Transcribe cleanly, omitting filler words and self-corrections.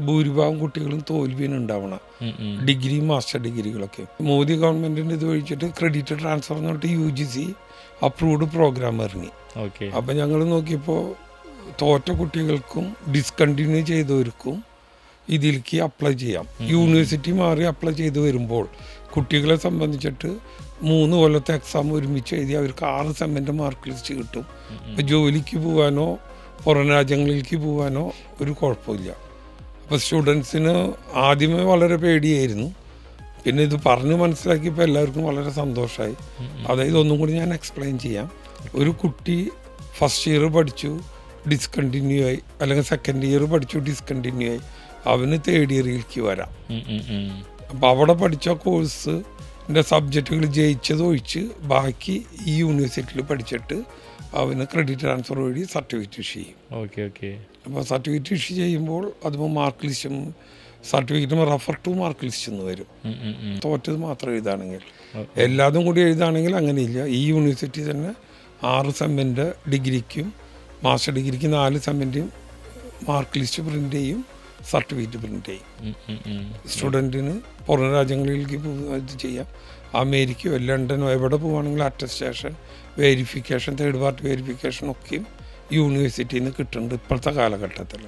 ഭൂരിഭാഗം കുട്ടികളും തോൽവിയാണ് ഉണ്ടാവണം. ഡിഗ്രി മാസ്റ്റർ ഡിഗ്രികളൊക്കെ മോദി ഗവൺമെന്റിന്റെ ഇത് ഒഴിച്ചിട്ട് ക്രെഡിറ്റ് ട്രാൻസ്ഫർ എന്ന് പറഞ്ഞിട്ട് UGC അപ്രൂവ്ഡ് പ്രോഗ്രാം ഇറങ്ങി. അപ്പം ഞങ്ങൾ നോക്കിയപ്പോൾ തോറ്റ കുട്ടികൾക്കും ഡിസ്കണ്ടിന്യൂ ചെയ്തവർക്കും ഇതിലേക്ക് അപ്ലൈ ചെയ്യാം. യൂണിവേഴ്സിറ്റി മാറി അപ്ലൈ ചെയ്ത് വരുമ്പോൾ കുട്ടികളെ സംബന്ധിച്ചിട്ട് 3 കൊല്ലത്തെ എക്സാം ഒരുമിച്ച് എഴുതി അവർക്ക് 6 സെമ്മിൻ്റെ മാർക്ക് ലിസ്റ്റ് കിട്ടും. ഇപ്പോൾ ജോലിക്ക് പോകാനോ പുറം രാജ്യങ്ങളിലേക്ക് പോകാനോ ഒരു കുഴപ്പമില്ല. അപ്പോൾ സ്റ്റുഡൻസിന് ആദ്യമേ വളരെ പേടിയായിരുന്നു. പിന്നെ ഇത് പറഞ്ഞ് മനസ്സിലാക്കിയപ്പോൾ എല്ലാവർക്കും വളരെ സന്തോഷമായി. അതായത് ഒന്നും കൂടി ഞാൻ എക്സ്പ്ലെയിൻ ചെയ്യാം. ഒരു കുട്ടി ഫസ്റ്റ് ഇയർ പഠിച്ചു ഡിസ്കണ്ടിന്യൂ ആയി, അല്ലെങ്കിൽ സെക്കൻഡ് ഇയർ പഠിച്ചു ഡിസ്കണ്ടിന്യൂ ആയി, അവന് തേർഡ് ഇയറിലേക്ക് വരാം. അപ്പോൾ അവിടെ പഠിച്ച കോഴ്സിൻ്റെ സബ്ജക്റ്റുകൾ ജയിച്ചത് ഒഴിച്ച് ബാക്കി ഈ യൂണിവേഴ്സിറ്റിയിൽ പഠിച്ചിട്ട് അവന് ക്രെഡിറ്റ് ട്രാൻസ്ഫർ വഴി സർട്ടിഫിക്കറ്റ് ഇഷ്യൂ ചെയ്യും. അപ്പോൾ സർട്ടിഫിക്കറ്റ് ഇഷ്യൂ ചെയ്യുമ്പോൾ അതിപ്പോൾ മാർക്ക് ലിസ്റ്റും സർട്ടിഫിക്കറ്റും റെഫർ ടു മാർക്ക് ലിസ്റ്റ് എന്ന് വരും. തോറ്റത് മാത്രം എഴുതാണെങ്കിൽ, എല്ലാതും കൂടി എഴുതാണെങ്കിൽ അങ്ങനെയില്ല. ഈ യൂണിവേഴ്സിറ്റി തന്നെ 6 സെമ്മിൻ്റെ ഡിഗ്രിക്കും മാസ്റ്റർ ഡിഗ്രിക്ക് 4 സെമ്മിൻ്റെയും മാർക്ക് ലിസ്റ്റ് പ്രിൻ്റ് ചെയ്യും, സർട്ടിഫിക്കറ്റ് പ്രിൻ്റ് ചെയ്യും. സ്റ്റുഡൻറ്റിന് പുറം രാജ്യങ്ങളിലേക്ക് ഇത് ചെയ്യാം. അമേരിക്കയോ ലണ്ടനോ എവിടെ പോവുകയാണെങ്കിലും attestation verification, third party verification ഒക്കെയും യൂണിവേഴ്സിറ്റിയിൽ നിന്ന് കിട്ടുന്നുണ്ട് ഇപ്പോഴത്തെ കാലഘട്ടത്തിൽ.